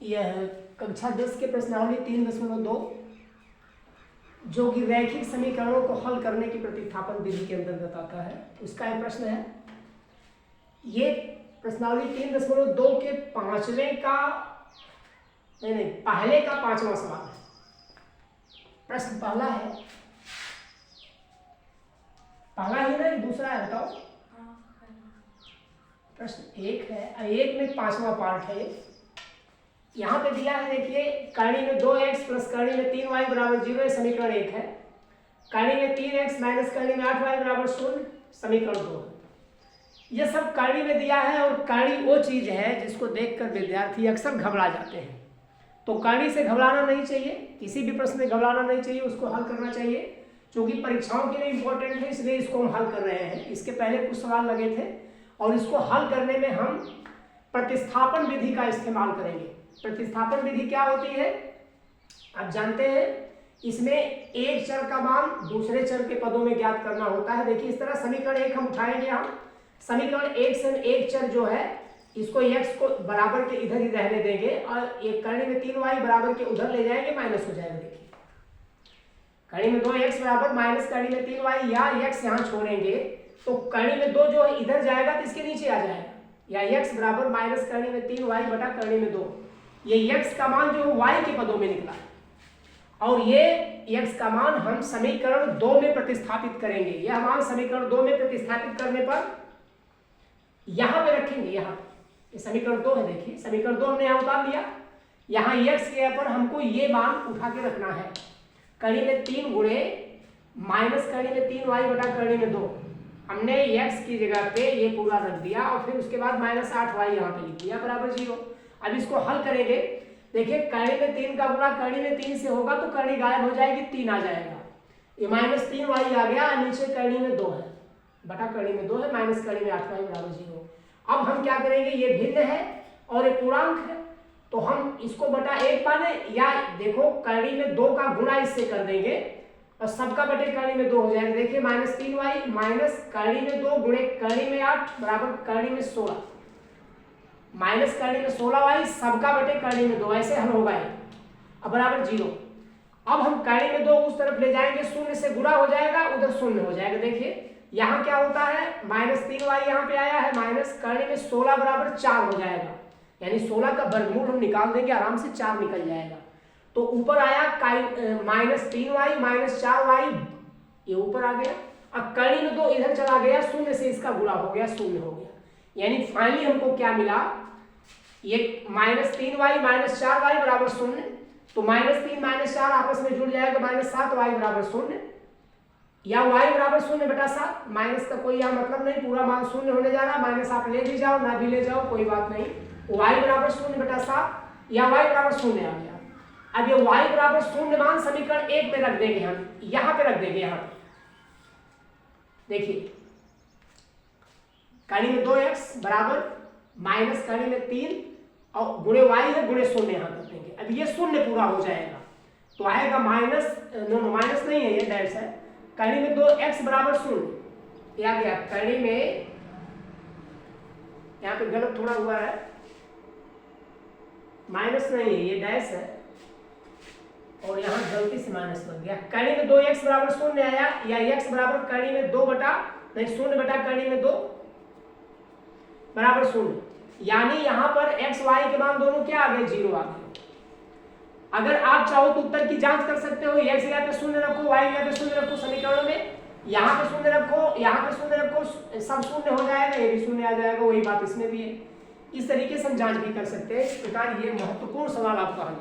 यह कक्षा 10 के प्रश्नावली 3.2 जो कि रैखिक समीकरणों को हल करने की प्रतिस्थापन विधि के अंतर्गत आता है, उसका एक प्रश्न है। ये प्रश्नावली 3.2 के पहले का 5वां सवाल है। प्रश्न पहला है, पहला ही ना, दूसरा है, बताओ। प्रश्न एक है, एक में 5वां पार्ट है। यहाँ पे दिया है, देखिए, कर्ण में 2x प्लस कर्ण में 3y बराबर 0 समीकरण 1 है। कर्ण में 3x माइनस कर्ण में 8y बराबर 0 समीकरण 2 है। यह सब कर्ण में दिया है और कर्ण वो चीज है जिसको देखकर विद्यार्थी अक्सर घबरा जाते हैं। तो कर्ण से घबराना नहीं चाहिए, किसी भी प्रश्न में घबराना नहीं चाहिए, उसको हल करना चाहिए। क्योंकि परीक्षाओं के लिए इंपॉर्टेंट है, इसलिए इसको हम हल कर रहे हैं। इसके पहले कुछ सवाल लगे थे और इसको हल करने में हम प्रतिस्थापन विधि का इस्तेमाल करेंगे। प्रतिस्थापन विधि क्या होती है आप जानते हैं, इसमें एक चर का मान दूसरे चर के पदों में ज्ञात करना होता है। देखिए, इस तरह समीकरण 1 हम उठाएंगे। हम समीकरण 1 से एक चर जो है इसको x को बराबर के इधर ही रहने देंगे और एक कर्ण में 3y बराबर के उधर ले जाएंगे, माइनस हो जाएगा। देखिए, कर्ण में 2x बराबर माइनस कर्ण में 3y, या x यहाँ छोड़ेंगे तो कर्ण में 2 जो है इधर जाएगा तो इसके नीचे आ जाएगा, या x बराबर माइनस कर्ण में 3y बटा कर्ण में 2। ये x का मान जो है y के पदों में निकला और ये x का मान हम समीकरण 2 में प्रतिस्थापित करेंगे। यह मान समीकरण 2 में प्रतिस्थापित करने पर यहां पे रखेंगे। यहाँ ये समीकरण 2 है, देखिए समीकरण 2 हमने यहाँ उतार लिया। यहाँ x के पर हमको ये मान उठा के रखना है। कर्ण में 3 गुणे माइनस कर्ण में 3y बटा कर्ण में 2, हमने x की जगह पे ये पूरा रख दिया और फिर उसके बाद माइनस 8y यहाँ पे लिख दिया बराबर 0। अब इसको हल करेंगे। देखिए, कर्ण में 3 का गुणा कर्ण में 3 से होगा तो कर्ण गायब हो जाएगी, 3 आ जाएगा। ये माइनस 3y आ गया, नीचे कर्ण में 2 है बटा कर्ण में 2 है, माइनस कर्ण में 8y बराबर 0। अब हम क्या करेंगे, ये भिन्न है और ये पूर्णांक है तो हम इसको बटा 1 माने, या देखो कर्ण में 2 का गुणा इससे कर देंगे और सबका बटे कर्ण में 2 हो जाएगा। देखिए, माइनस 3y माइनस कर्ण में 2 गुणे कर्ण में 8 बराबर कर्ण में 16, माइनस कर्ण में 16y सबका बटे कर्ण में 2, ऐसे हल होगा ये। अब बराबर 0। अब हम कर्ण में 2 उस तरफ ले जाएंगे, शून्य से गुणा हो जाएगा, उधर शून्य हो जाएगा। देखिए यहाँ क्या होता है, माइनस 3y यहाँ पे आया है, माइनस कर्ण में 16 बराबर 4 हो जाएगा, यानी 16 का वर्गमूल हम निकाल देंगे, आराम से 4 निकल जाएगा। तो ऊपर आया माइनस 3y माइनस 4y, ये ऊपर आ गया। अब कर्ण में 2 इधर चला गया, शून्य से इसका गुणा हो गया, शून्य हो गया। यानी फाइनली हमको क्या मिला, ये माइनस 3y माइनस 4y बराबर 0। तो माइनस 3 माइनस 4 आपस में जुड़ जाएगा, माइनस 7y बराबर 0, या y बराबर 0 बटा 7। माइनस का कोई यहाँ मतलब नहीं, पूरा मान 0 होने जा रहा है। माइनस आप ले भी जाओ ना भी ले जाओ कोई बात नहीं। y बराबर 0 बटा 7 या y बराबर 0 आ गया। अब ये y बराबर 0 मान समीकरण 1 में रख देंगे, हम यहाँ पे रख देंगे। यहाँ देखिए, कर्ण में 2x बराबर माइनस कर्ण में 3 और गुणे y है, गुणे 0 यहाँ कर देंगे। अब ये 0 पूरा हो जाएगा तो आएगा माइनस, माइनस नहीं है, ये डैश है। कर्ण में 2x बराबर 0, ये आ गया। कर्ण में यहाँ पे गलत थोड़ा हुआ है, माइनस नहीं है, ये डैश है और यहाँ गलती से माइनस बन गया। कर्ण में 2x बराबर 0 आया, या x बराबर कर्ण में 2 बटा नहीं 0 बटा कर्ण में 2 बराबर 0, यानी यहाँ पर x y के मान दोनों क्या आ गए, 0 आ गए। अगर आप चाहो तो उत्तर की जांच कर सकते हो, x जगह पे 0 रखो, y जगह पे 0 रखो समीकरणों में, यहाँ पे 0 रखो, यहाँ पे 0 रखो, सब 0 हो जाएगा, ये भी 0 आ जाएगा। वही बात इसमें भी है। इस तरीके से हम जांच भी कर सकते हैं। इस प्रकार ये महत्वपूर्ण सवाल आपका हल है।